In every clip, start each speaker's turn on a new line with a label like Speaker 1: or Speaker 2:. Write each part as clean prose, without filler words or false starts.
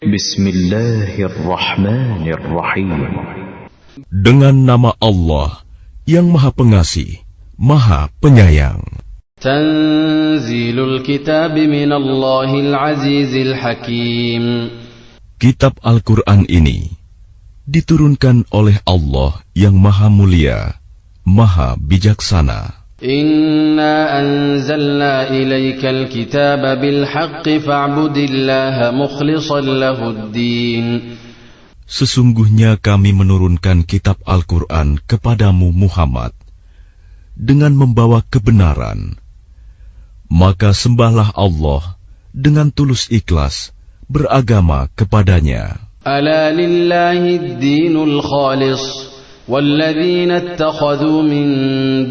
Speaker 1: Bismillahirrahmanirrahim.
Speaker 2: Dengan nama Allah yang Maha Pengasih, Maha Penyayang.
Speaker 3: Tanzilul kitab minallahil azizil hakim.
Speaker 2: Kitab Al-Quran ini diturunkan oleh Allah yang Maha Mulia, Maha Bijaksana.
Speaker 3: Inna anzalna ilaikal kitaba bilhaqqi fa'budillaha mukhlishan lahuddin.
Speaker 2: Sesungguhnya kami menurunkan kitab Al-Quran kepadamu Muhammad dengan membawa kebenaran. Maka sembahlah Allah dengan tulus ikhlas beragama kepadanya.
Speaker 3: Ala lillahi ad-dinul khalis. وَالَّذِينَ اتَّخَذُوا مِن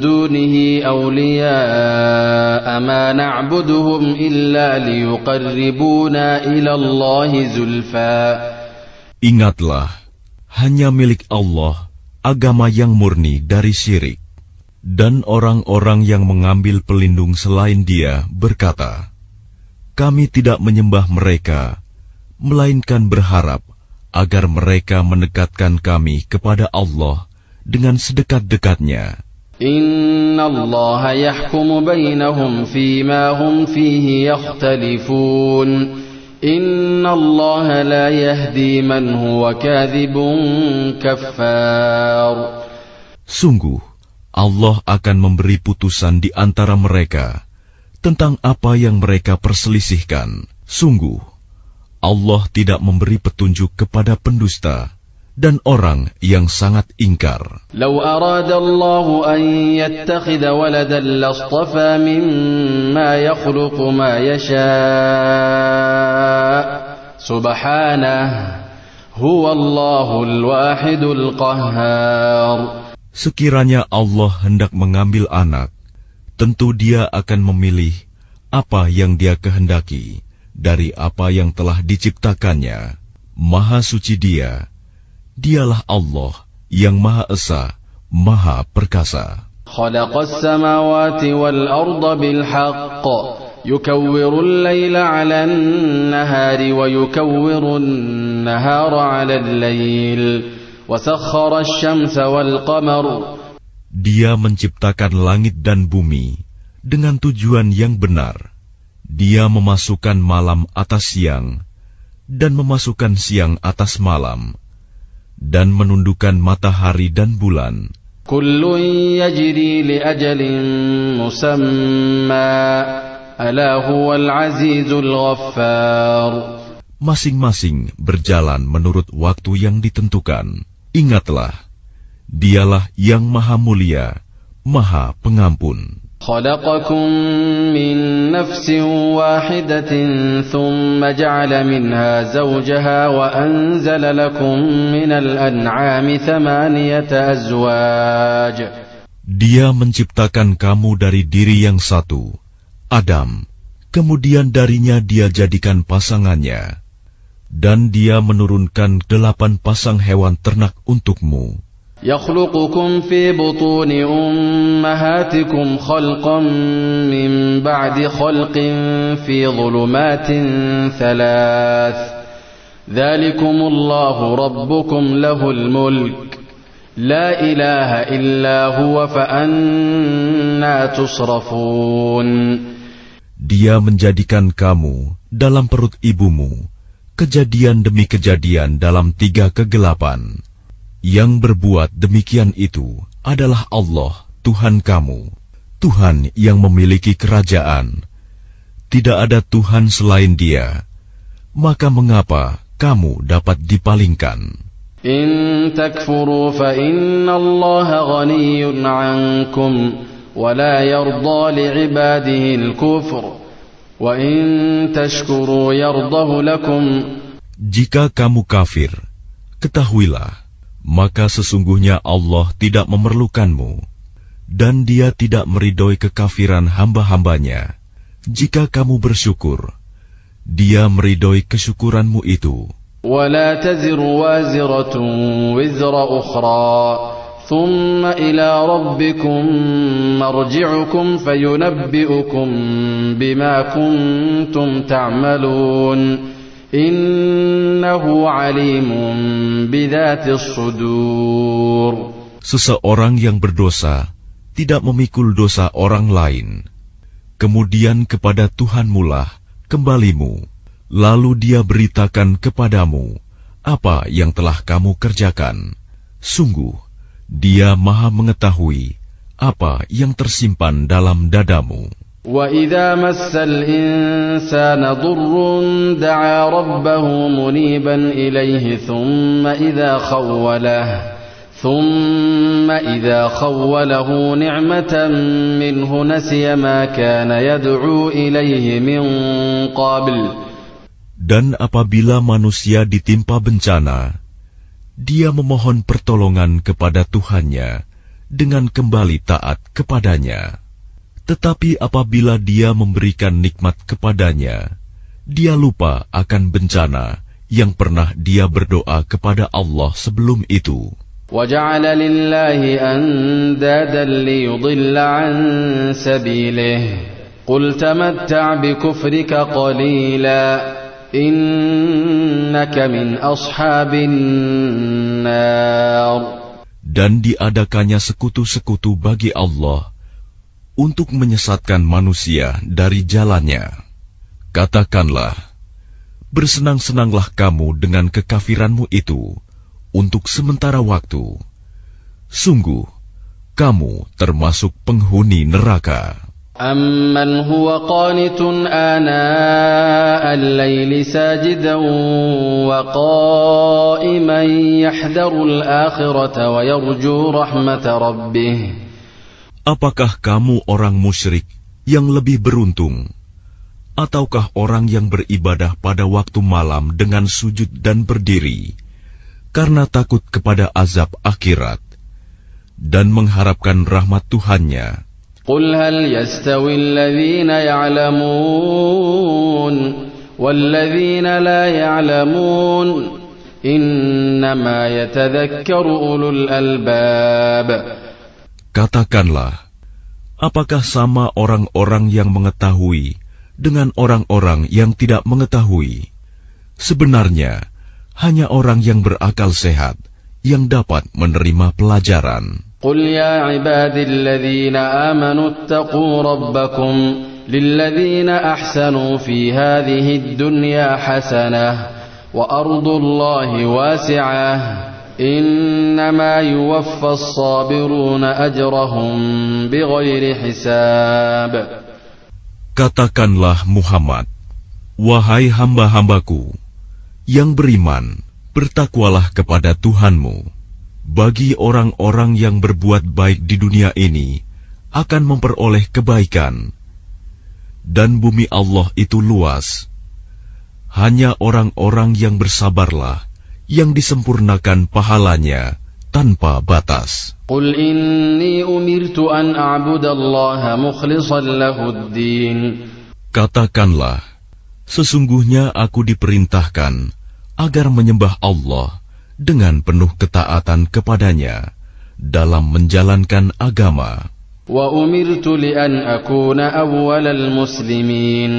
Speaker 3: دُونِهِ أَوْلِيَاءَ مَا نَعْبُدُهُمْ إِلَّا لِيُقَرِّبُونَا إِلَى اللَّهِ زُلْفَىٰ.
Speaker 2: Ingatlah, hanya milik Allah agama yang murni dari syirik. Dan orang-orang yang mengambil pelindung selain Dia berkata, kami tidak menyembah mereka, melainkan berharap agar mereka mendekatkan kami kepada Allah dengan sedekat-dekatnya.
Speaker 3: Inna Allah yahkumu bainahum fima hum fihi yakhtalifun. Inna Allah la yahdi man huwa kadhibun kaffar.
Speaker 2: Sungguh, Allah akan memberi putusan di antara mereka tentang apa yang mereka perselisihkan. Sungguh, Allah tidak memberi petunjuk kepada pendusta dan orang yang sangat ingkar.
Speaker 3: Lau arada Allah an yattakhidha waladan lastafa mimma yakhluqu ma yasha' subhanahu huwa Allahul wahidul qahhar.
Speaker 2: Sekiranya Allah hendak mengambil anak, tentu Dia akan memilih apa yang Dia kehendaki dari apa yang telah diciptakannya. Maha suci Dia, Dialah Allah yang Maha Esa, Maha Perkasa.
Speaker 3: Khalaqas samawati wal arda bil haqq, yukawwirul layla 'alan nahari wa yukawwirun nahara 'alal layl, wa sakhkhara asy-syamsa wal qamar.
Speaker 2: Dia menciptakan langit dan bumi dengan tujuan yang benar. Dia memasukkan malam atas siang dan memasukkan siang atas malam, dan menundukkan matahari dan bulan.
Speaker 3: Kullun yajri li ajalin musamma, ala huwal azizul ghaffar.
Speaker 2: Masing-masing berjalan menurut waktu yang ditentukan. Ingatlah, Dialah yang Maha Mulia, Maha Pengampun.
Speaker 3: خلقكم من نفس واحدة ثم جعل منها زوجها وأنزل لكم من الأنعام ثمانية أزواج.
Speaker 2: Dia menciptakan kamu dari diri yang satu, Adam. Kemudian darinya Dia jadikan pasangannya, dan Dia menurunkan 8 pasang hewan ternak untukmu.
Speaker 3: يخلقكم في بطون أمهاتكم خلقا من بعد خلق في ظلمات 3 ذلكم الله ربكم له الملك لا إله إلا هو فأنى تصرفون.
Speaker 2: Dia menjadikan kamu dalam perut ibumu, kejadian demi kejadian dalam 3 kegelapan. Yang berbuat demikian itu adalah Allah, Tuhan kamu, Tuhan yang memiliki kerajaan. Tidak ada Tuhan selain Dia. Maka mengapa kamu dapat dipalingkan?
Speaker 3: In takfuru fa inna Allah ghaniyun ankum wa la yarda li'ibadihi al-kufr wa in tashkuru yardahu lakum.
Speaker 2: Jika kamu kafir, ketahuilah, maka sesungguhnya Allah tidak memerlukanmu, dan Dia tidak meridhoi kekafiran hamba-hambanya. Jika kamu bersyukur, Dia meridhoi kesyukuranmu itu.
Speaker 3: وَلَا تَزِرُ وَازِرَةٌ وِزْرَ أُخْرَى ثُمَّ إِلَى رَبِّكُمْ مَرْجِعُكُمْ فَيُنَبِّئُكُمْ بِمَا كُنْتُمْ تَعْمَلُونَ إنه عليم بذات الصدور.
Speaker 2: Seseorang yang berdosa tidak memikul dosa orang lain. Kemudian kepada Tuhanmulah kembalimu, lalu Dia beritakan kepadamu apa yang telah kamu kerjakan. Sungguh, Dia Maha mengetahui apa yang tersimpan dalam dadamu.
Speaker 3: وَإِذَا مَسَّ الْإِنسَانَ ضُرٌّ دَعَا رَبَّهُ مُنِيبًا إِلَيْهِ ثُمَّ إِذَا خَوَّلَهُ نِعْمَةً مِّنْهُ نَسِيَ مَا كَانَ يَدْعُو إِلَيْهِ مِنْ قَبْلُ.
Speaker 2: Dan apabila manusia ditimpa bencana, dia memohon pertolongan kepada Tuhannya dengan kembali taat kepadanya. Tetapi apabila dia memberikan nikmat kepadanya, dia lupa akan bencana yang pernah dia berdoa kepada Allah sebelum itu.
Speaker 3: وَجَعَلَ لِلَّهِ أَنْدَادًا لِيُضِلَّ عَنْ سَبِيلِهِ قُلْ تَمَتَّعْ بِكُفْرِكَ قَلِيلًا إِنَّكَ مِنْ أَصْحَابِ النَّارِ.
Speaker 2: Dan diadakannya sekutu-sekutu bagi Allah untuk menyesatkan manusia dari jalannya. Katakanlah, bersenang-senanglah kamu dengan kekafiranmu itu untuk sementara waktu. Sungguh, kamu termasuk penghuni neraka.
Speaker 3: أَمَّنْ هُوَ قَانِتٌ آنَاءَ اللَّيْلِ سَاجِدًا وَقَائِمًا يَحْذَرُ الْآخِرَةَ وَيَرْجُو رَحْمَةَ رَبِّهِ.
Speaker 2: Apakah kamu orang musyrik yang lebih beruntung, ataukah orang yang beribadah pada waktu malam dengan sujud dan berdiri, karena takut kepada azab akhirat, dan mengharapkan rahmat Tuhannya?
Speaker 3: قُلْ هَلْ يَسْتَوِي الَّذِينَ يَعْلَمُونَ وَالَّذِينَ لَا يَعْلَمُونَ إِنَّمَا يَتَذَكَّرُ أُولُو الْأَلْبَابِ.
Speaker 2: Katakanlah, apakah sama orang-orang yang mengetahui dengan orang-orang yang tidak mengetahui? Sebenarnya, hanya orang yang berakal sehat yang dapat menerima pelajaran.
Speaker 3: قُلْ يَا عِبَادِي الَّذِينَ آمَنُوا اتَّقُوا رَبَّكُمْ لِلَّذِينَ أَحْسَنُوا فِي هَذِهِ الدُّنْيَا حَسَنَةٌ وَأَرْضُ اللَّهِ وَاسِعَةٌ إِنَّمَا يُوَفَّى الصَّابِرُونَ أَجْرَهُمْ بِغَيْرِ حِسَابٍ.
Speaker 2: Katakanlah Muhammad, wahai hamba-hambaku yang beriman, bertakwalah kepada Tuhanmu. Bagi orang-orang yang berbuat baik di dunia ini akan memperoleh kebaikan, dan bumi Allah itu luas. Hanya orang-orang yang bersabarlah yang disempurnakan pahalanya tanpa batas.
Speaker 3: قُلْ إِنِّي أُمِرْتُ أَنْ أَعْبُدَ اللَّهَ مُخْلِصًا لَهُ الدِّينَ.
Speaker 2: Katakanlah, sesungguhnya aku diperintahkan agar menyembah Allah dengan penuh ketaatan kepadanya dalam menjalankan agama.
Speaker 3: وَأُمِرْتُ لِأَنْ أَكُونَ أَوَّلَ الْمُسْلِمِينَ.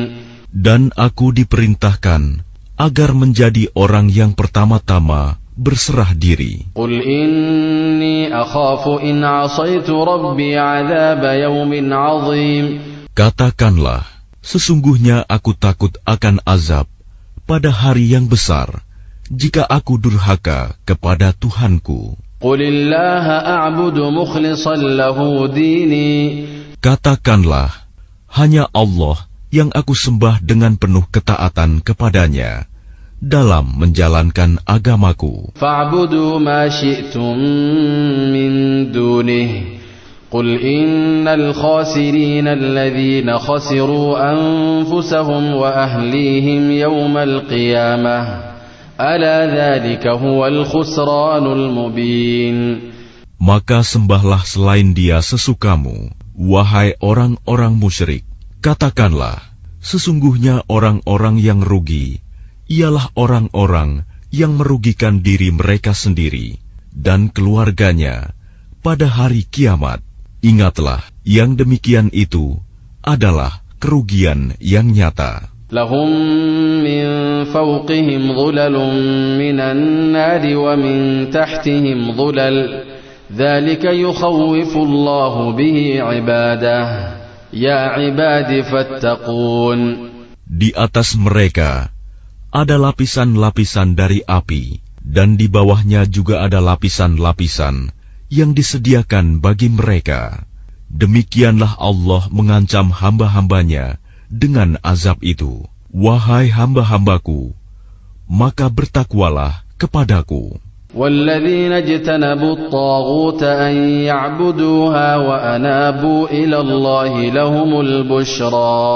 Speaker 2: Dan aku diperintahkan agar menjadi orang yang pertama-tama berserah diri.
Speaker 3: قُلْ إِنِّي أَخَافُ إِنْ عَصَيْتُ رَبِّي عَذَابَ يَوْمٍ عَظِيمٍ.
Speaker 2: Katakanlah, sesungguhnya aku takut akan azab pada hari yang besar jika aku durhaka kepada Tuhanku.
Speaker 3: قُلِ اللَّهَ أَعْبُدُ مُخْلِصًا لَهُ دِينِي.
Speaker 2: Katakanlah, hanya Allah yang aku sembah dengan penuh ketaatan kepadanya dalam menjalankan agamaku.
Speaker 3: فَاعْبُدُوا مَا شِئْتُم مِّن دُونِهِ قُلْ إِنَّ الْخَاسِرِينَ الَّذِينَ خَسِرُوا أَنفُسَهُمْ وَأَهْلِيهِمْ يَوْمَ الْقِيَامَةِ أَلَا ذَلِكَ هُوَ الْخُسْرَانُ الْمُبِينُ.
Speaker 2: Maka sembahlah selain Dia sesukamu, wahai orang-orang musyrik. Katakanlah, sesungguhnya orang-orang yang rugi ialah orang-orang yang merugikan diri mereka sendiri dan keluarganya pada hari kiamat. Ingatlah, yang demikian itu adalah kerugian yang nyata.
Speaker 3: لهم من فوقهم ظلل من النار ومن تحتهم ظلل ذلك يخوف الله به عباده يا عباد فاتقون.
Speaker 2: Di atas mereka ada lapisan-lapisan dari api, dan di bawahnya juga ada lapisan-lapisan yang disediakan bagi mereka. Demikianlah Allah mengancam hamba-hambanya dengan azab itu. Wahai hamba-hambaku, maka bertakwalah kepadaku.
Speaker 3: وَالَّذِينَ اجْتَنَبُوا الطَّاغُوتَ أَن يَعْبُدُوهَا وَأَنَابُوا إِلَى اللَّهِ لَهُمُ الْبُشْرَى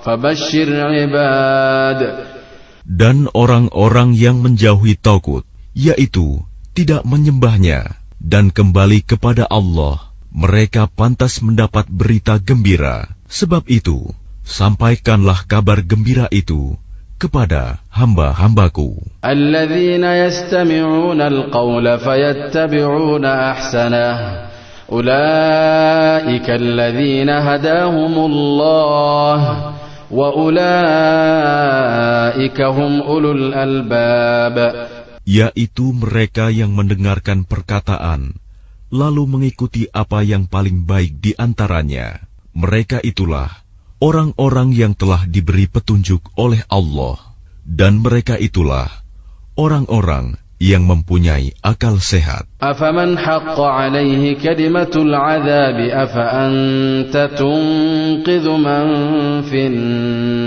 Speaker 3: فَبَشِّرْ عِبَادِ.
Speaker 2: Dan orang-orang yang menjauhi tagut, yaitu tidak menyembahnya, dan kembali kepada Allah, mereka pantas mendapat berita gembira. Sebab itu, sampaikanlah kabar gembira itu kepada hamba-hambaku.
Speaker 3: Alladzina yastami'una al-qawla fayattabi'una ahsanah. Ulaika alladzina hadahumullah wa ulaika hum ulul albab.
Speaker 2: Yaitu mereka yang mendengarkan perkataan, lalu mengikuti apa yang paling baik di antaranya. Mereka itulah orang-orang yang telah diberi petunjuk oleh Allah, dan mereka itulah orang-orang yang mempunyai akal sehat.
Speaker 3: Afaman haqqa alaihi kalimatul azabi afa anta tunqidhu man fin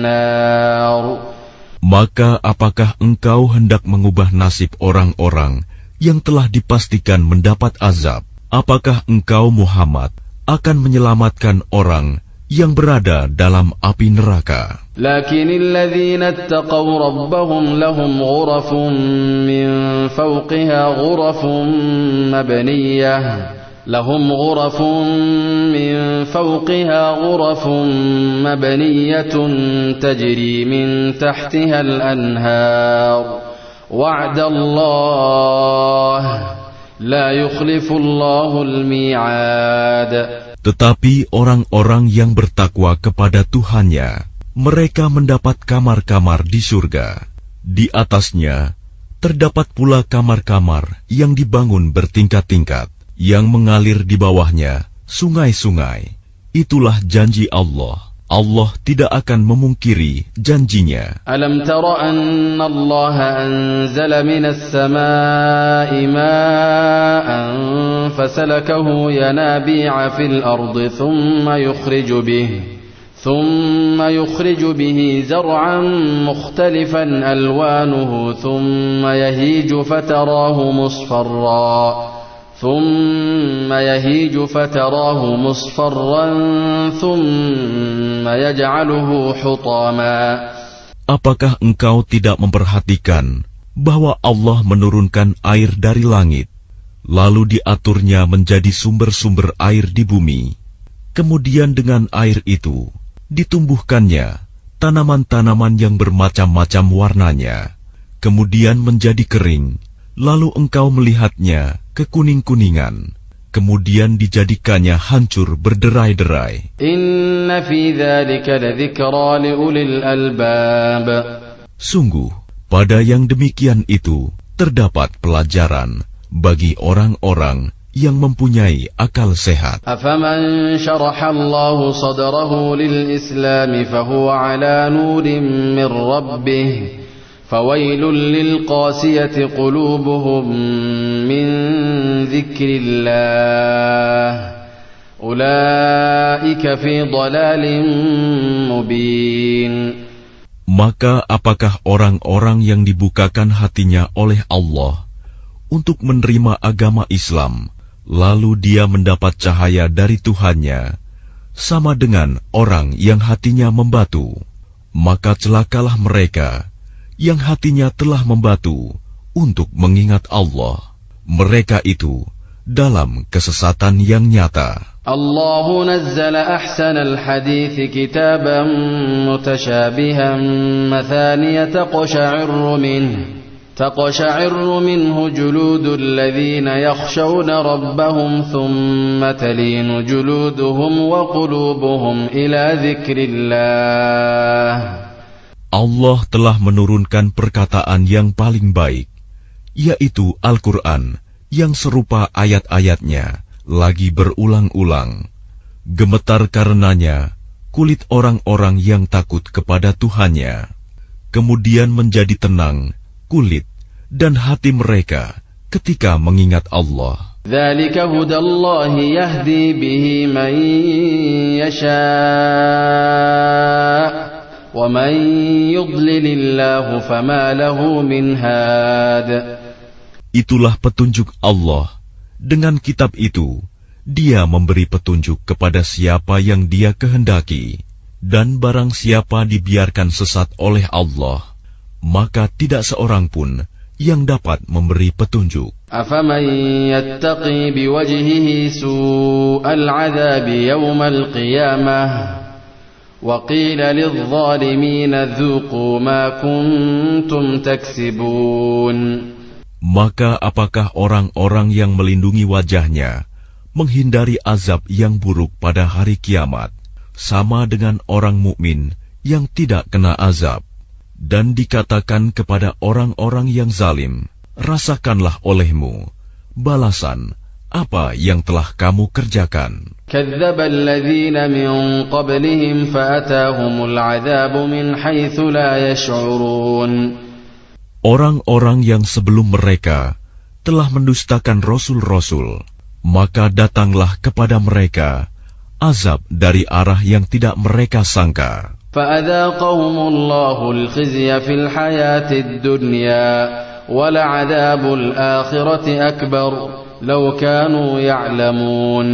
Speaker 3: nar.
Speaker 2: Maka apakah engkau hendak mengubah nasib orang-orang yang telah dipastikan mendapat azab? Apakah engkau Muhammad akan menyelamatkan orang yang berada dalam api neraka?
Speaker 3: Lakinil ladzina ittaqaw rabbahum lahum ghurafun min fawqiha ghurafun mabniyah lahum ghurafun min fawqiha ghurafun mabniyatun tajri min tahtiha al-anhar wa'da Allah la yukhlifu Allahu al-mi'ad.
Speaker 2: Tetapi orang-orang yang bertakwa kepada Tuhannya, mereka mendapat kamar-kamar di surga. Di atasnya terdapat pula kamar-kamar yang dibangun bertingkat-tingkat, yang mengalir di bawahnya sungai-sungai. Itulah janji Allah. Allah tidak akan memungkiri janjinya.
Speaker 3: Alam tara anna Allah anzala minas samaa'i ma'an fasalakahu yanabi'a fil ardi thumma yukhriju bihi zar'an mukhtalifan alwanuhu thumma yahiju fatarahu musfarra ثم يهيج فتراه مصفرا ثم يجعله حطاما.
Speaker 2: Apakah engkau tidak memperhatikan bahwa Allah menurunkan air dari langit, lalu diaturnya menjadi sumber-sumber air di bumi? Kemudian dengan air itu ditumbuhkannya tanaman-tanaman yang bermacam-macam warnanya, kemudian menjadi kering. Lalu engkau melihatnya kekuning-kuningan, kemudian dijadikannya hancur berderai-derai.
Speaker 3: Inna fi dzalika ladzikra liulil albab.
Speaker 2: Sungguh, pada yang demikian itu terdapat pelajaran bagi orang-orang yang mempunyai akal sehat.
Speaker 3: Afaman syaraha Allahu sadrahu lil Islam fahuwa ala nurin min rabbih. فويل للقاسية قلوبهم من ذكر الله أولئك في ضلال مبين.
Speaker 2: Maka apakah orang-orang yang dibukakan hatinya oleh Allah untuk menerima agama Islam, lalu dia mendapat cahaya dari Tuhannya, sama dengan orang yang hatinya membatu? Maka celakalah mereka yang hatinya telah membatu untuk mengingat Allah. Mereka itu dalam kesesatan yang nyata.
Speaker 3: Allahu nazzala ahsanal hadithi kitaban mutashabihan mathaniya taqsha'irru minhu juludul ladhina yakhshawna rabbahum thumma talinu juluduhum wa qulubuhum ila dhikrillah.
Speaker 2: Allah telah menurunkan perkataan yang paling baik, yaitu Al-Quran yang serupa ayat-ayatnya lagi berulang-ulang. Gemetar karenanya kulit orang-orang yang takut kepada Tuhannya. Kemudian menjadi tenang kulit dan hati mereka ketika mengingat Allah.
Speaker 3: ذلك هدى الله يهدي به من يشاء ومن يضلل الله فما له من هاد.
Speaker 2: Itulah petunjuk Allah. Dengan kitab itu, Dia memberi petunjuk kepada siapa yang Dia kehendaki. Dan barang siapa dibiarkan sesat oleh Allah, maka tidak seorang pun yang dapat memberi petunjuk.
Speaker 3: أفمن يتقي بوجهه سوء العذاب يوم القيامة وقيل للظالمين ذوقوا ما كنتم تكسبون.
Speaker 2: Maka apakah orang-orang yang melindungi wajahnya menghindari azab yang buruk pada hari kiamat sama dengan orang mukmin yang tidak kena azab? Dan dikatakan kepada orang-orang yang zalim, rasakanlah olehmu balasan apa yang telah kamu kerjakan.
Speaker 3: كذب الذين من قبلهم فأتاهم العذاب من حيث لا يشعرون.
Speaker 2: Orang-orang yang sebelum mereka telah mendustakan rasul-rasul, maka datanglah kepada mereka azab dari arah yang tidak mereka sangka.
Speaker 3: فأذاقهم الله الخزي في الحياة الدنيا ولعذاب الآخرة أكبر لو كانوا يعلمون.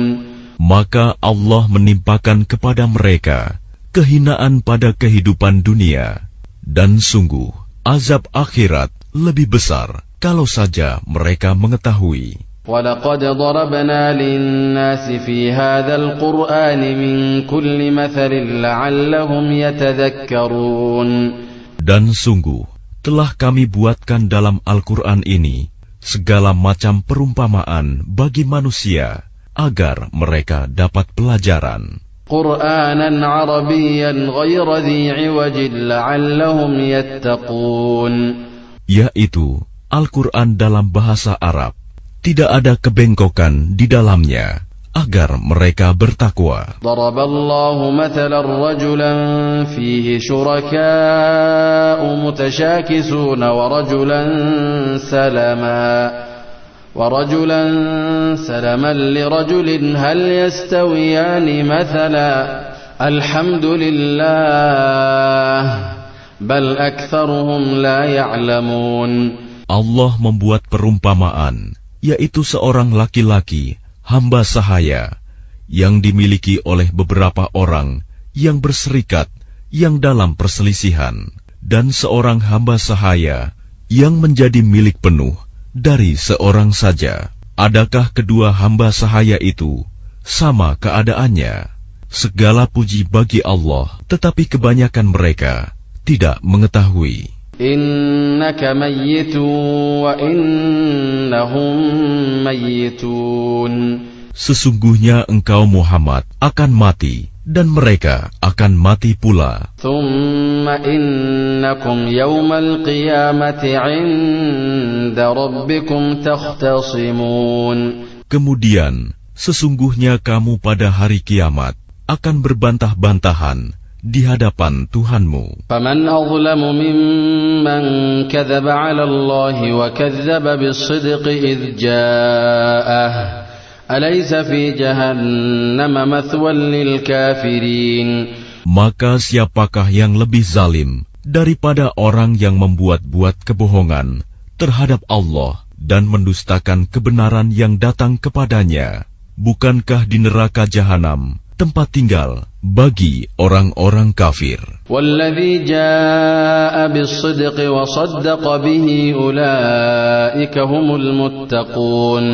Speaker 2: Maka Allah menimpakan kepada mereka kehinaan pada kehidupan dunia, dan sungguh azab akhirat lebih besar kalau saja mereka mengetahui.
Speaker 3: وَلَقَدْ ضَرَبْنَا لِلنَّاسِ فِي هَذَا الْقُرْآنِ مِنْ كُلِّ مَثَلٍ لَعَلَّهُمْ يَتَذَكَّرُونَ. Dan
Speaker 2: sungguh telah kami buatkan dalam Al-Quran ini segala macam perumpamaan bagi manusia agar mereka dapat pelajaran.
Speaker 3: قُرْآنًا عَرَبِيًّا غَيْرَ ذِي عِوَجٍ لَعَلَّهُمْ يَتَّقُونَ.
Speaker 2: Yaitu Al-Quran dalam bahasa Arab, tidak ada kebengkokan di dalamnya, agar mereka bertakwa.
Speaker 3: ضرب الله مثلا رجلا فيه شركاء متشاكسون ورجلا سلما لرجل هل يستويان مثلا الحمد لله بل أكثرهم لا يعلمون.
Speaker 2: Allah membuat perumpamaan, yaitu seorang laki-laki hamba sahaya yang dimiliki oleh beberapa orang yang berserikat yang dalam perselisihan, dan seorang hamba sahaya yang menjadi milik penuh dari seorang saja. Adakah kedua hamba sahaya itu sama keadaannya? Segala puji bagi Allah, tetapi kebanyakan mereka tidak mengetahui.
Speaker 3: Innaka mayyitun wa innahum mayyitun.
Speaker 2: Sesungguhnya engkau Muhammad akan mati dan mereka akan mati pula.
Speaker 3: Thumma innakum yawmal qiyamati 'inda rabbikum takhtasimun.
Speaker 2: Kemudian sesungguhnya kamu pada hari kiamat akan berbantah-bantahan di hadapan Tuhanmu.
Speaker 3: Faman azlamu mimman kadzdzaba 'ala Allahi wa kadzdzaba bis-sidqi idz jaa'ah. Alaysa fi jahannama mathwan lil kafirin.
Speaker 2: Maka siapakah yang lebih zalim daripada orang yang membuat-buat kebohongan terhadap Allah dan mendustakan kebenaran yang datang kepadanya? Bukankah di neraka jahanam tempat tinggal bagi orang-orang kafir?
Speaker 3: Walladzi jaa'a bis-sidqi wa saddaqa bihi ulaika humul muttaqun.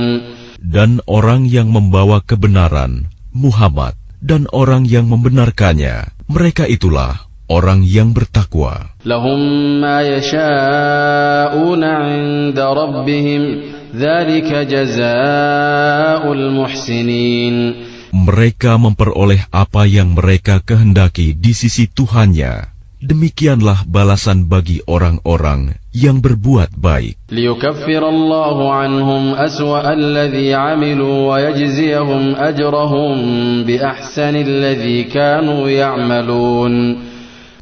Speaker 2: Dan orang yang membawa kebenaran, Muhammad, dan orang yang membenarkannya, mereka itulah orang yang bertakwa.
Speaker 3: Lahum ma yasha'una 'inda rabbihim, dzalika jazaa'ul muhsinin.
Speaker 2: Mereka memperoleh apa yang mereka kehendaki di sisi Tuhannya. Demikianlah balasan bagi orang-orang yang berbuat baik.
Speaker 3: ليكفر الله عنهم أسوأ الذي عملوا ويجزيهم أجرهم بأحسن الذي كانوا يعملون.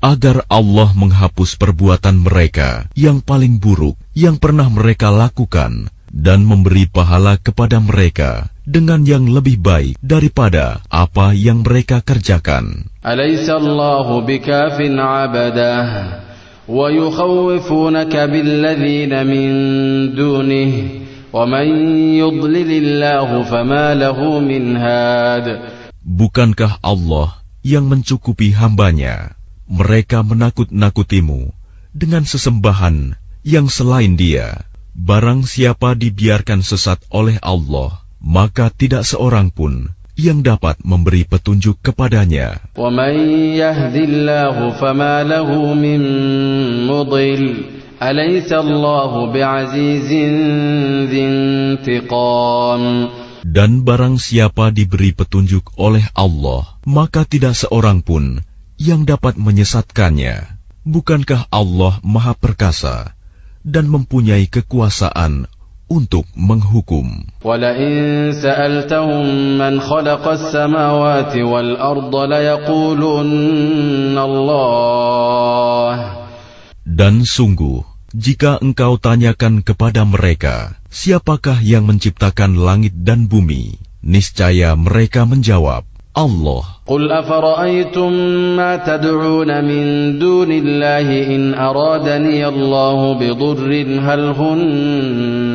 Speaker 2: Agar Allah menghapus perbuatan mereka yang paling buruk yang pernah mereka lakukan dan memberi pahala kepada mereka dengan yang lebih baik daripada apa yang mereka kerjakan.
Speaker 3: أليس الله بكاف عبده ويخوفونك بالذين من دونه ومن يضلل الله فما له من هاد.
Speaker 2: Bukankah Allah yang mencukupi hambanya? Mereka menakut-nakutimu dengan sesembahan yang selain Dia. Barang siapa dibiarkan sesat oleh Allah, maka tidak seorang pun yang dapat memberi petunjuk kepadanya.
Speaker 3: وَمَن يَهْدِ اللَّهُ فَمَا لَهُ مِن مُضِلٍّ أَلَيْسَ اللَّهُ بِعَزِيزٍ ذِي انتِقَامٍ.
Speaker 2: Dan barang siapa diberi petunjuk oleh Allah, maka tidak seorang pun yang dapat menyesatkannya. Bukankah Allah Maha Perkasa dan mempunyai kekuasaan untuk menghukum.
Speaker 3: وَلَئِن سَأَلْتَهُم مَّنْ خَلَقَ السَّمَاوَاتِ وَالْأَرْضَ لَيَقُولُنَّ اللَّهُ.
Speaker 2: Dan sungguh, jika engkau tanyakan kepada mereka, siapakah yang menciptakan langit dan bumi? Niscaya mereka menjawab, Allah.
Speaker 3: قُلْ أَفَرَأَيْتُم مَّا تَدْعُونَ مِن دُونِ اللَّهِ إِنْ أَرَادَنِيَ اللَّهُ بِضُرٍّ هَلْ هُنَّ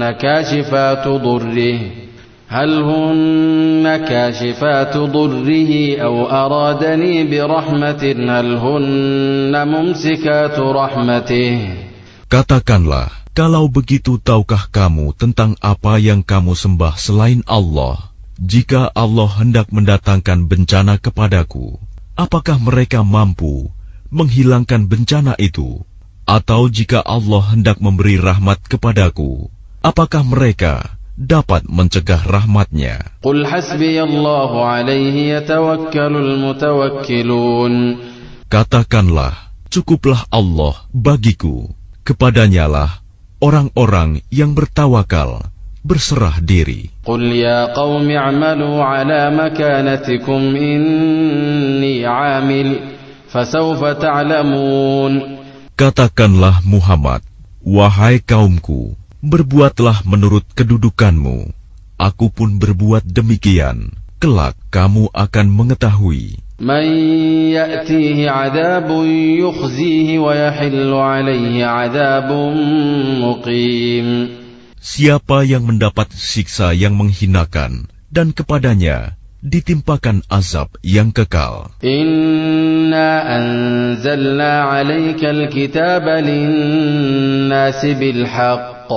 Speaker 3: كَاشِفَاتُ ضُرِّهِ أَوْ أَرَادَنِي بِرَحْمَةٍ هَلْ هُنَّ مُمْسِكَاتُ رَحْمَتِهِ.
Speaker 2: Katakanlah, kalau begitu tahukah kamu tentang apa yang kamu sembah selain Allah? Jika Allah hendak mendatangkan bencana kepadaku, apakah mereka mampu menghilangkan bencana itu? Atau jika Allah hendak memberi rahmat kepadaku, apakah mereka dapat mencegah rahmatnya?
Speaker 3: قُلْ حَسْبِيَ اللَّهُ عَلَيْهِ يَتَوَكَّلُ الْمُتَوَكِّلُونَ.
Speaker 2: Katakanlah, cukuplah Allah bagiku, kepadanyalah orang-orang yang bertawakal, berserah diri.
Speaker 3: قُلْ يَا قَوْمِ اعْمَلُوا عَلَى مَكَانَتِكُمْ إِنِّي عَامِلٌ فَسَوْفَ تَعْلَمُونَ.
Speaker 2: Katakanlah Muhammad, wahai kaumku, berbuatlah menurut kedudukanmu. Aku pun berbuat demikian. Kelak kamu akan mengetahui.
Speaker 3: مَنْ يَأْتِيهِ عَذَابٌ يُخْزِيهِ وَيَحِلُّ عَلَيْهِ عَذَابٌ مُقِيمٌ.
Speaker 2: Siapa yang mendapat siksa yang menghinakan dan kepadanya ditimpakan azab yang kekal.
Speaker 3: Inna anzalna 'alaikal kitaba lin-nasi bil haqq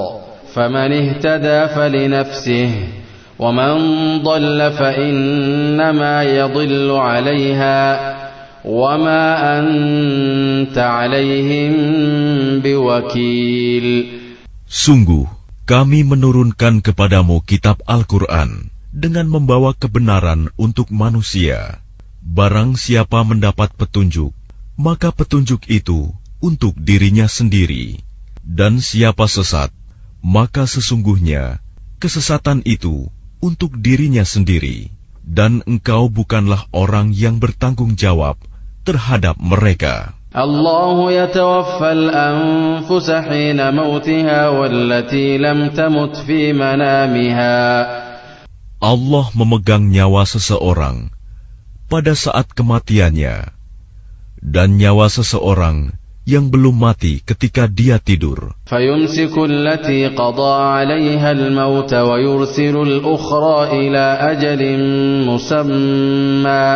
Speaker 3: faman ihtada falinafsihi wa man dhalla fa innama yadhillu 'alayha wa ma anta 'alaihim biwakil.
Speaker 2: Sungguh kami menurunkan kepadamu kitab Al-Quran dengan membawa kebenaran untuk manusia. Barang siapa mendapat petunjuk, maka petunjuk itu untuk dirinya sendiri. Dan siapa sesat, maka sesungguhnya kesesatan itu untuk dirinya sendiri. Dan engkau bukanlah orang yang bertanggung jawab terhadap mereka.
Speaker 3: الله يتوفى الأنفس حين موتها والتي لم تمت في منامها.
Speaker 2: Allah memegang nyawa seseorang pada saat kematiannya, dan nyawa seseorang yang belum mati ketika dia tidur.
Speaker 3: فيمسك التي قضى عليها الموت ويرسل الأخرى إلى أجل مسمى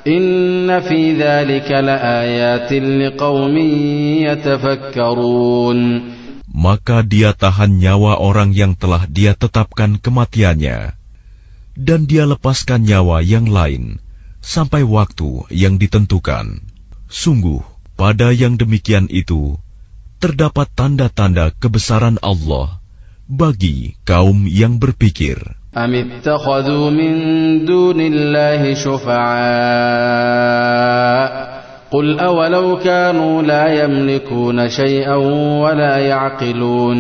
Speaker 3: إن في ذلك لآيات لقوم يتفكرون.
Speaker 2: Maka dia tahan nyawa orang yang telah dia tetapkan kematiannya, dan dia lepaskan nyawa yang lain sampai waktu yang ditentukan. Sungguh, pada yang demikian itu terdapat tanda-tanda kebesaran Allah bagi kaum yang berpikir.
Speaker 3: أم اتخذوا من دون الله شفعاء قل أولو كانوا لا يملكون شيئا ولا يعقلون.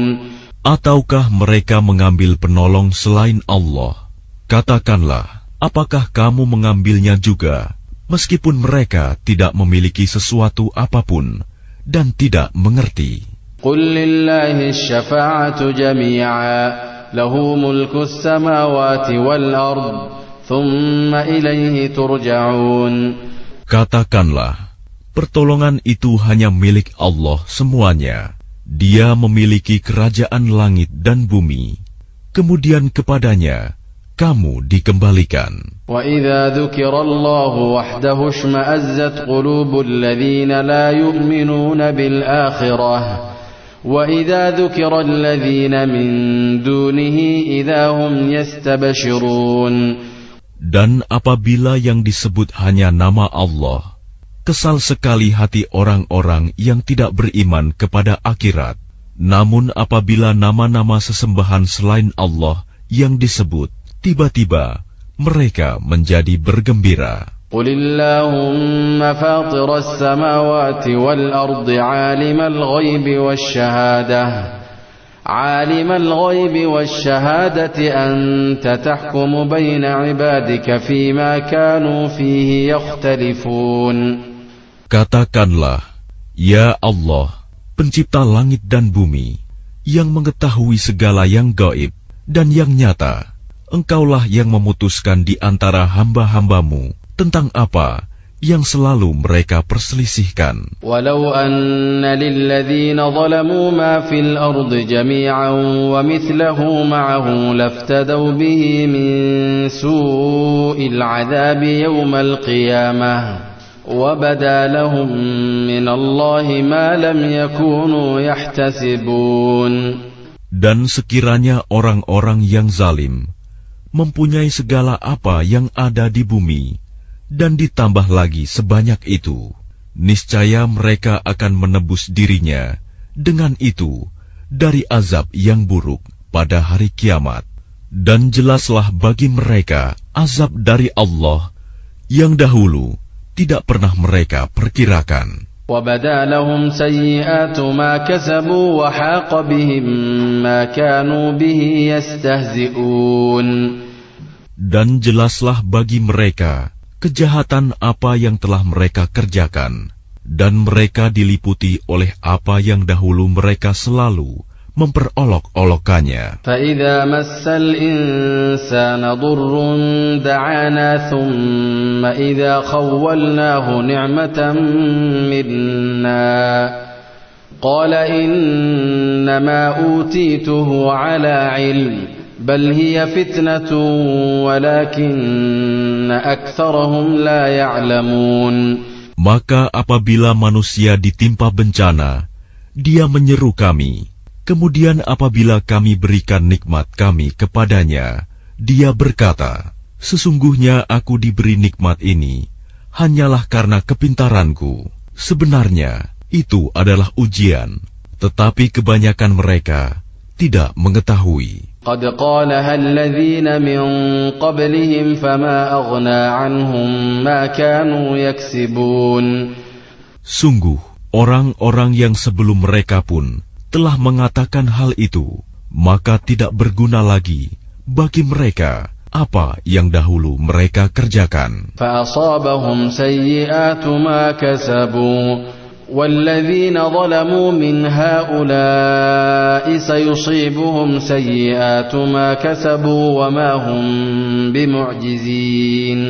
Speaker 2: Ataukah mereka mengambil penolong selain Allah? Katakanlah, apakah kamu mengambilnya juga, meskipun mereka tidak memiliki sesuatu apapun dan tidak mengerti?
Speaker 3: قل لله الشفاعة جميعا له ملك السماوات والأرض ثم إليه ترجعون. Katakanlah, pertolongan itu hanya milik Allah semuanya. Dia memiliki kerajaan langit dan bumi. Kemudian kepadanya kamu dikembalikan. وَإِذَا ذُكِرَ اللَّهُ وَحْدَهُ اشْمَأَزَّتْ قُلُوبُ الَّذِينَ لَا يُؤْمِنُونَ بِالْآخِرَةِ وَإِذَا ذُكِرَ الَّذِينَ مِن دُونِهِ إِذَا هُمْ يَسْتَبْشِرُونَ.
Speaker 2: Dan apabila yang disebut hanya nama Allah, kesal sekali hati orang-orang yang tidak beriman kepada akhirat. Namun apabila nama-nama sesembahan selain Allah yang disebut, tiba-tiba mereka menjadi bergembira.
Speaker 3: قل اللهم فاطر السماوات والأرض عالم الغيب والشهادة أنت تحكم بين عبادك فيما كانوا فيه يختلفون.
Speaker 2: Katakanlah, ya Allah, pencipta langit dan bumi, yang mengetahui segala yang gaib dan yang nyata, Engkaulah yang memutuskan di antara hamba-hambamu tentang apa yang selalu mereka perselisihkan.
Speaker 3: Walau anna lilladhina zalamu ma fil ardi jami'an wa mithlahu ma'ahu laftadaw bihi min su'il 'adzabi yawmal qiyamah wa bada lahum min Allahi ma lam yakunu yahtasibun.
Speaker 2: Dan sekiranya orang-orang yang zalim mempunyai segala apa yang ada di bumi, dan ditambah lagi sebanyak itu, niscaya mereka akan menebus dirinya dengan itu dari azab yang buruk pada hari kiamat. Dan jelaslah bagi mereka azab dari Allah yang dahulu tidak pernah mereka perkirakan.
Speaker 3: وَبَدَا لَهُمْ سَيِّئَاتُ مَا كَسَبُوا وَحَاقَ بِهِمْ مَا كَانُوا بِهِ يَسْتَهْزِئُونَ.
Speaker 2: Dan jelaslah bagi mereka kejahatan apa yang telah mereka kerjakan, dan mereka diliputi oleh apa yang dahulu mereka selalu memperolok-olokkannya.
Speaker 3: فَإِذَا مَسَّ الْإِنسَانَ ضُرٌّ دَعَانَا ثُمَّ إِذَا خَوَّلْنَاهُ نِعْمَةً مِنَّا قَالَ إِنَّمَا أُوتِيتُهُ عَلَى عِلْمٍ بَلْ هِيَ فِتْنَةٌ وَلَكِنَّ أَكْثَرَهُمْ لَا يَعْلَمُونَ.
Speaker 2: Maka apabila manusia ditimpa bencana, dia menyeru kami. Kemudian apabila kami berikan nikmat kami kepadanya, dia berkata, sesungguhnya aku diberi nikmat ini hanyalah karena kepintaranku. Sebenarnya itu adalah ujian, tetapi kebanyakan mereka tidak mengetahui.
Speaker 3: قد قالها الذين من قبلهم فما أغنى عنهم ما كانوا يكسبون.
Speaker 2: Sungguh, orang-orang yang sebelum mereka pun telah mengatakan hal itu, maka tidak berguna lagi bagi mereka apa yang dahulu mereka kerjakan.
Speaker 3: فَأَصَابَهُمْ سَيِّئَاتُ مَا كَسَبُوا وَالَّذِينَ ظَلَمُوا مِنْ هَؤُلَاءِ سَيُصِيبُهُمْ سَيِّئَاتُ مَا كَسَبُوا وَمَا هُمْ بِمُعْجِزِينَ.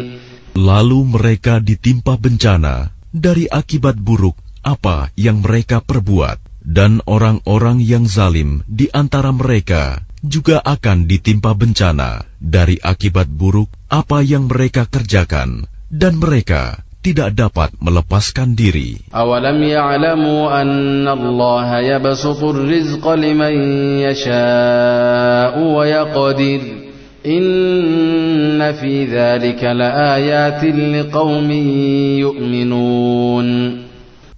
Speaker 2: Lalu mereka ditimpa bencana dari akibat buruk apa yang mereka perbuat. Dan orang-orang yang zalim di antara mereka juga akan ditimpa bencana dari akibat buruk apa yang mereka kerjakan, dan mereka tidak dapat melepaskan diri.
Speaker 3: Awalam ya'lamu anna Allah yabsutu ar-rizqa liman yasha'u wa yaqdir. Inna fi dzalika laayatin liqaumin yu'minun.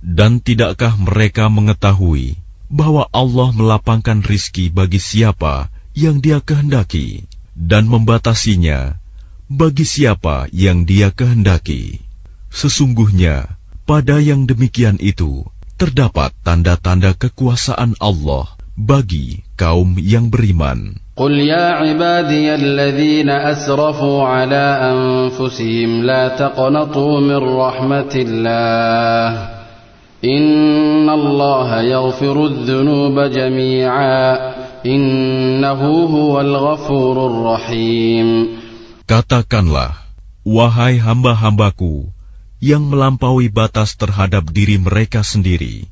Speaker 2: Dan tidakkah mereka mengetahui bahwa Allah melapangkan rizki bagi siapa yang Dia kehendaki dan membatasinya bagi siapa yang Dia kehendaki? Sesungguhnya Pada yang demikian itu, terdapat tanda-tanda kekuasaan Allah bagi kaum yang beriman.
Speaker 3: قل يا عبادي الذين أسرفوا على أنفسهم لا تقنطوا من رحمة الله إن الله يغفر الذنوب جميعا إنه هو الغفور الرحيم.
Speaker 2: Katakanlah, wahai hamba-hambaku yang melampaui batas terhadap diri mereka sendiri,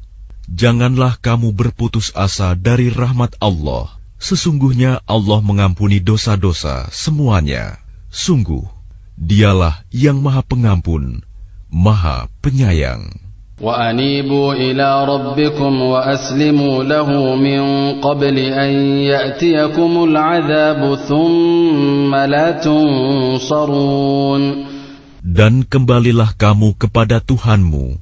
Speaker 2: janganlah kamu berputus asa dari rahmat Allah. Sesungguhnya Allah mengampuni dosa-dosa semuanya. Sungguh, Dialah yang Maha Pengampun, Maha Penyayang.
Speaker 3: وَأَنِيبُوا إِلَى رَبِّكُمْ وَأَسْلِمُوا لَهُ مِنْ قَبْلِ أَنْ يَأْتِيَكُمُ الْعَذَابُ ثُمَّ لَا تُنْصَرُونَ.
Speaker 2: Dan kembalilah kamu kepada Tuhanmu,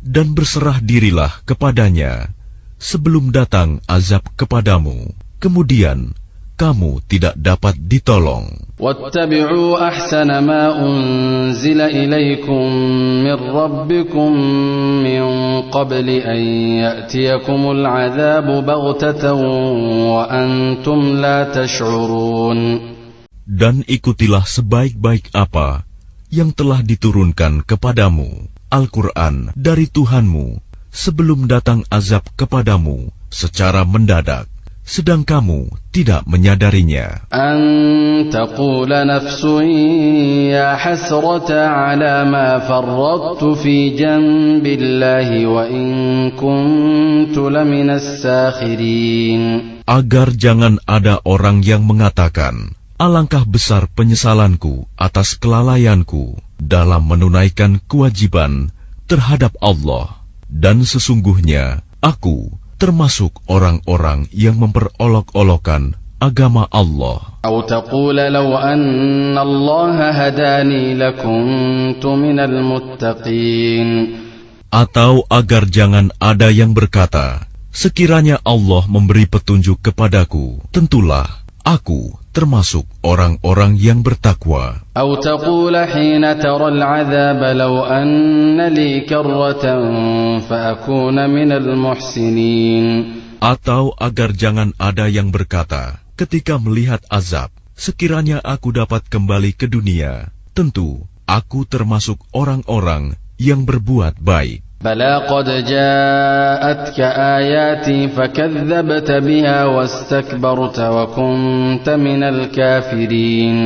Speaker 2: dan berserah dirilah kepadanya, sebelum datang azab kepadamu. Kemudian kamu tidak dapat ditolong.
Speaker 3: وَاتَّبِعُوا أَحْسَنَ مَا أُنْزِلَ إِلَيْكُمْ مِنْ رَبِّكُمْ مِنْ قَبْلِ أَنْ يَأْتِيَكُمُ الْعَذَابُ بَغْتَةً وَأَنْتُمْ لَا تَشْعُرُونَ.
Speaker 2: Dan ikutilah sebaik-baik apa yang telah diturunkan kepadamu, Al-Quran dari Tuhanmu, sebelum datang azab kepadamu secara mendadak, sedang kamu tidak menyadarinya.
Speaker 3: أن تقول نفس يا حسرة على ما فرطت في جنب الله وإن كنت لمن الساخرين.
Speaker 2: Agar jangan ada orang yang mengatakan, alangkah besar penyesalanku atas kelalaianku dalam menunaikan kewajiban terhadap Allah, dan sesungguhnya aku termasuk orang-orang yang memperolok-olokkan agama Allah.
Speaker 3: أو تقول لو أن الله هداني لكنت من المتقين.
Speaker 2: Atau agar jangan ada yang berkata, sekiranya Allah memberi petunjuk kepadaku, tentulah aku termasuk orang-orang yang bertakwa.
Speaker 3: أو تقول حين ترى العذاب لو أن لي كرة فأكون من المحسنين.
Speaker 2: Atau agar jangan ada yang berkata, ketika melihat azab, sekiranya aku dapat kembali ke dunia, tentu aku termasuk orang-orang yang berbuat baik.
Speaker 3: بلى قد جاءتك آياتي فكذبت بها واستكبرت وكنت من الكافرين.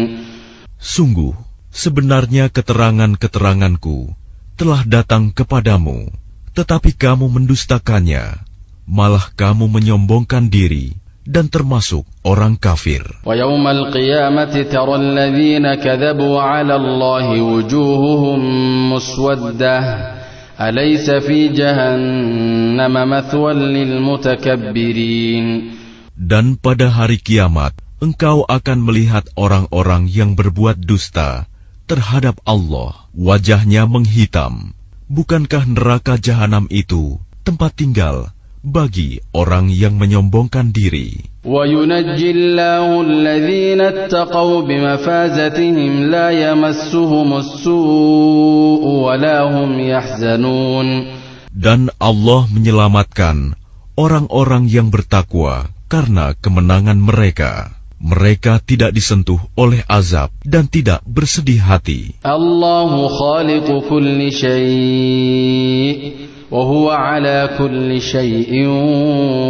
Speaker 2: Sungguh, sebenarnya keterangan-keteranganku telah datang kepadamu, tetapi kamu mendustakannya, malah kamu menyombongkan diri dan termasuk orang kafir.
Speaker 3: ويوم القيامة ترى الذين كذبوا على الله وجوههم مسودة أليس في جهنم مثوى للمتكبرين.
Speaker 2: Dan pada hari kiamat, engkau akan melihat orang-orang yang berbuat dusta terhadap Allah, wajahnya menghitam. Bukankah neraka jahanam itu tempat tinggal bagi orang yang menyombongkan diri?
Speaker 3: وينجي الله الذين اتقوا بمفازتهم لا يمسهم السوء ولا هم يحزنون.
Speaker 2: Dan Allah menyelamatkan orang-orang yang bertakwa karena kemenangan mereka. Mereka tidak disentuh oleh azab dan tidak bersedih hati.
Speaker 3: الله خالق كل شيء وهو على كل شيء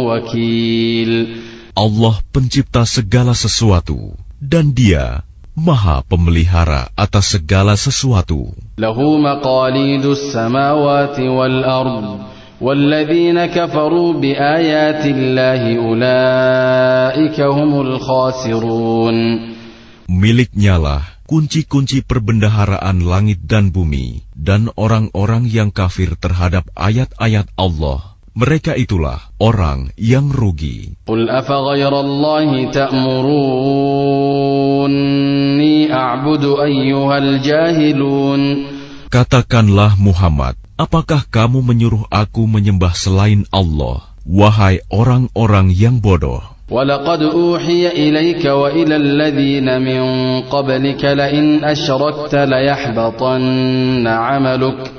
Speaker 3: وكيل.
Speaker 2: Allah pencipta segala sesuatu, dan Dia Maha Pemelihara atas segala sesuatu.
Speaker 3: له مقاليد السماوات والأرض والذين كفروا بآيات الله أولئك هم الخاسرون.
Speaker 2: Miliknyalah kunci-kunci perbendaharaan langit dan bumi, dan orang-orang yang kafir terhadap ayat-ayat Allah, mereka itulah orang yang rugi.
Speaker 3: قل أفغير الله تأمروني أعبد أيها الجاهلون.
Speaker 2: Katakanlah Muhammad, apakah kamu menyuruh aku menyembah selain Allah, wahai orang-orang yang bodoh?
Speaker 3: ولقد أوحي إليك وإلى الذين من قبلك لئن أشركت ليحبطن عملك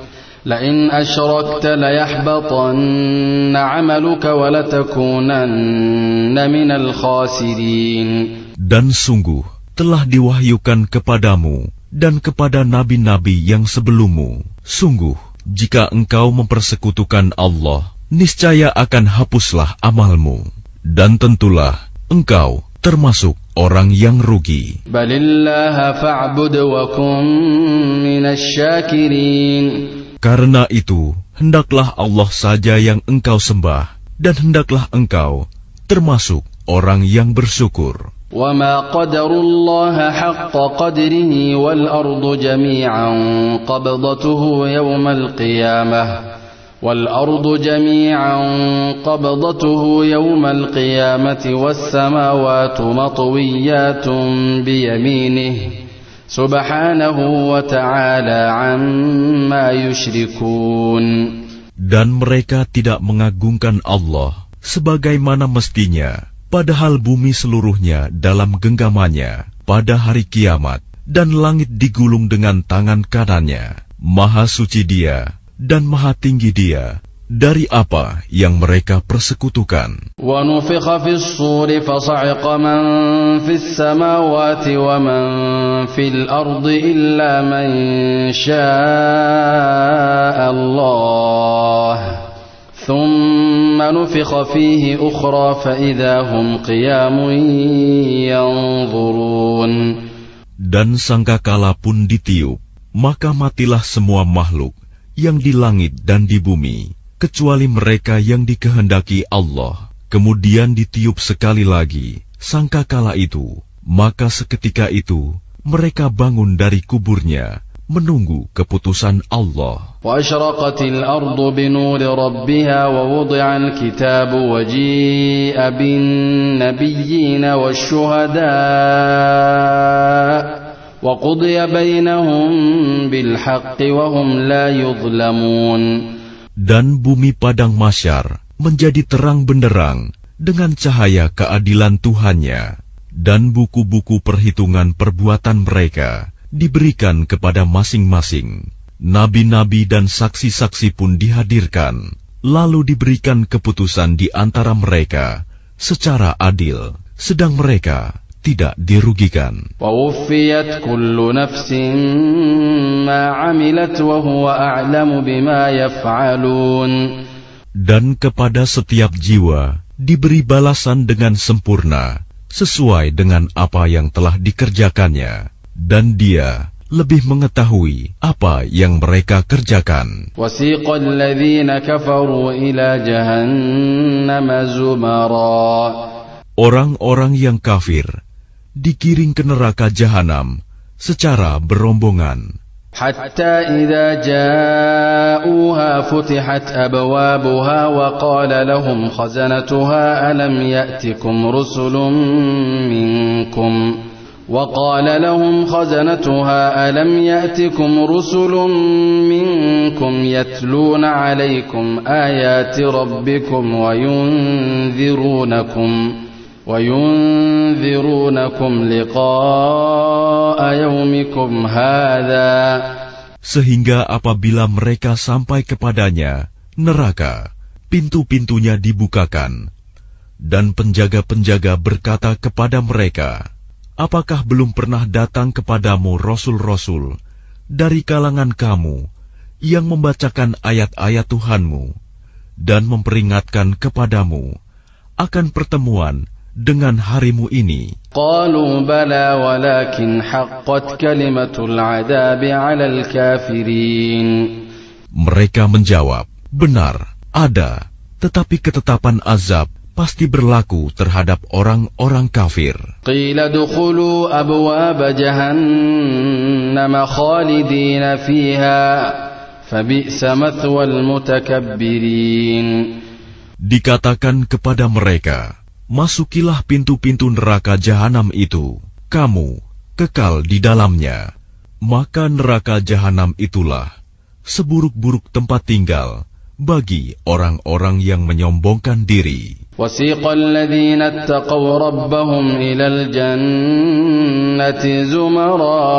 Speaker 3: لئن أشركت ليحبطن عملك ولتكونن من الخاسرين.
Speaker 2: Dan sungguh telah diwahyukan kepadamu dan kepada nabi-nabi yang sebelummu, sungguh jika engkau mempersekutukan Allah, niscaya akan hapuslah amalmu, dan tentulah engkau termasuk orang yang rugi.
Speaker 3: Balillaha fa'bud wa kun minasy syakirin.
Speaker 2: Karena itu, hendaklah Allah saja yang engkau sembah, dan hendaklah engkau termasuk orang yang bersyukur.
Speaker 3: وَمَا قَدَرُوا اللَّهَ حَقَّ قَدْرِهِ وَالْأَرْضُ جَمِيعًا قَبْضَتُهُ يَوْمَ الْقِيَامَةِ وَالسَّمَاوَاتُ مَطْوِيَّاتٌ بِيَمِينِهِ سُبْحَانَهُ وَتَعَالَى عَمَّا يُشْرِكُونَ.
Speaker 2: Dan mereka tidak mengagungkan Allah sebagaimana mestinya, padahal bumi seluruhnya dalam genggamannya pada hari kiamat, dan langit digulung dengan tangan kanannya. Maha suci Dia dan maha tinggi Dia dari apa yang mereka persekutukan.
Speaker 3: وَنُفِخَ فِي الصُّورِ فَصَعِقَ مَن فِي السَّمَاوَاتِ وَمَن فِي الْأَرْضِ إِلَّا مَن شَاءَ اللَّهُ ثُمَّ نُفِخَ فِيهِ أُخْرَى فَإِذَا هُمْ قِيَامٌ يَنظُرُونَ.
Speaker 2: Dan sangkakala pun ditiup, maka matilah semua makhluk yang di langit dan di bumi, kecuali mereka yang dikehendaki Allah. Kemudian ditiup sekali lagi sangkakala itu, maka seketika itu mereka bangun dari kuburnya menunggu keputusan Allah.
Speaker 3: وَأَشْرَقَتِ الْأَرْضُ بِنُورِ رَبِّهَا وَوُضِعَ الْكِتَابُ وَجِيءَ بِالنَّبِيِّينَ وَالشُّهَدَاءِ وَقُضِيَ بَيْنَهُم بِالْحَقِّ وَهُمْ لَا يُظْلَمُونَ.
Speaker 2: Dan bumi padang mahsyar menjadi terang benderang dengan cahaya keadilan Tuhannya, dan buku-buku perhitungan perbuatan mereka diberikan kepada masing-masing. Nabi-nabi dan saksi-saksi pun dihadirkan, lalu diberikan keputusan di antara mereka secara adil, sedang mereka tidak dirugikan.
Speaker 3: وَوُفِّيَتْ كُلُّ نَفْسٍ مَا عَمِلَتْ وَهُوَ أَعْلَمُ بِمَا يَفْعَلُونَ.
Speaker 2: Dan kepada setiap jiwa diberi balasan dengan sempurna sesuai dengan apa yang telah dikerjakannya, dan Dia lebih mengetahui apa yang mereka kerjakan.
Speaker 3: وَسِيقَ الَّذِينَ كَفَرُوا إِلَى جَهَنَّمَ زُمَرًا.
Speaker 2: Orang-orang yang kafir digiring ke neraka jahanam secara berombongan.
Speaker 3: حَتَّى إِذَا جَاءُوهَا فُتِحَتْ أَبْوَابُهَا وَقَالَ لَهُمْ خَزَنَتُهَا أَلَمْ يَأْتِكُمْ رُسُلٌ مِّنكُمْ يَتْلُونَ عَلَيْكُمْ آيَاتِ رَبِّكُمْ وَيُنذِرُونَكُمْ لِقَاءَ يَوْمِكُمْ هَذَا.
Speaker 2: Sehingga apabila mereka sampai kepadanya, neraka, pintu-pintunya dibukakan, dan penjaga-penjaga berkata kepada mereka, apakah belum pernah datang kepadamu rasul-rasul dari kalangan kamu yang membacakan ayat-ayat Tuhanmu dan memperingatkan kepadamu akan pertemuan dengan harimu ini?
Speaker 3: قالوا بلى ولكن حقت كلمة العذاب على الكافرين.
Speaker 2: Mereka menjawab, benar, ada, tetapi ketetapan azab pasti berlaku terhadap orang-orang kafir.
Speaker 3: قيل ادخلوا أبواب جهنم خالدين فيها فبئس مثوى المتكبرين.
Speaker 2: Dikatakan kepada mereka, masukilah pintu-pintu neraka jahanam itu, kamu kekal di dalamnya. Maka neraka jahanam itulah seburuk-buruk tempat tinggal bagi orang-orang yang menyombongkan diri.
Speaker 3: وسيق الذين اتقوا ربهم إلى الجنة زمرا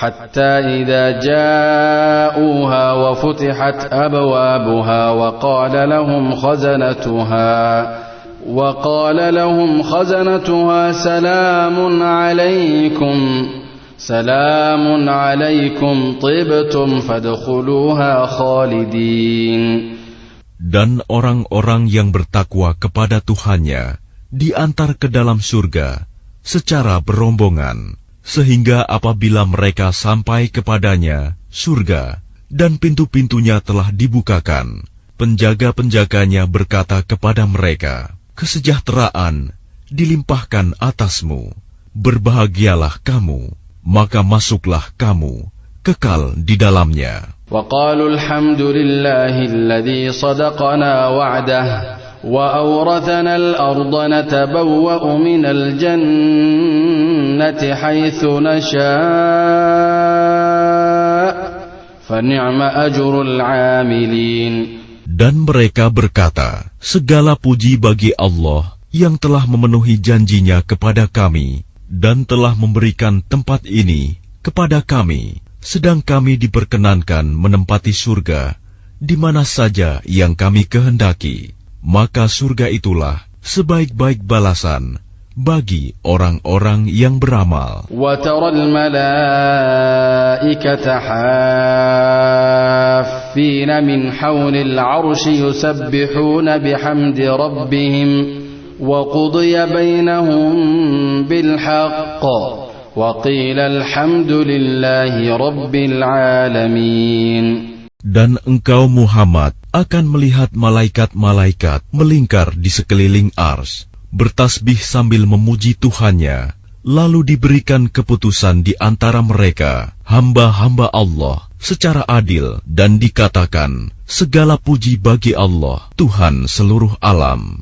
Speaker 3: حتى إذا جاءوها وفتحت أبوابها وقال لهم خزنتها سلام عليكم طبتم فادخلوها خالدين.
Speaker 2: Dan orang-orang yang bertakwa kepada Tuhannya diantar ke dalam surga secara berombongan, sehingga apabila mereka sampai kepadanya, surga, dan pintu-pintunya telah dibukakan, penjaga-penjaganya berkata kepada mereka, kesejahteraan dilimpahkan atasmu, berbahagialah kamu, maka masuklah kamu, kekal di dalamnya.
Speaker 3: وقالوا الحمد لله الذي صدقنا وعده وأورثنا الأرض نتبوأ من الجنة حيث نشاء فنعم أجر العاملين.
Speaker 2: Dan mereka berkata, segala puji bagi Allah yang telah memenuhi janjinya kepada kami dan telah memberikan tempat ini kepada kami, sedang kami diperkenankan menempati surga di mana saja yang kami kehendaki. Maka surga itulah sebaik-baik balasan bagi orang-orang yang beramal.
Speaker 3: وَتَرَى الْمَلَائِكَةَ حَافِّينَ مِنْ حَوْلِ الْعَرْشِ يُسَبِّحُونَ بِحَمْدِ رَبِّهِمْ وَقُضِيَ بَيْنَهُمْ بِالْحَقِّ وَقِيلَ الْحَمْدُ لِلَّهِ رَبِّ الْعَالَمِينَ.
Speaker 2: Dan engkau Muhammad akan melihat malaikat-malaikat melingkar di sekeliling ars, bertasbih sambil memuji Tuhannya, lalu diberikan keputusan di antara mereka, hamba-hamba Allah, secara adil, dan dikatakan, segala puji bagi Allah, Tuhan seluruh alam.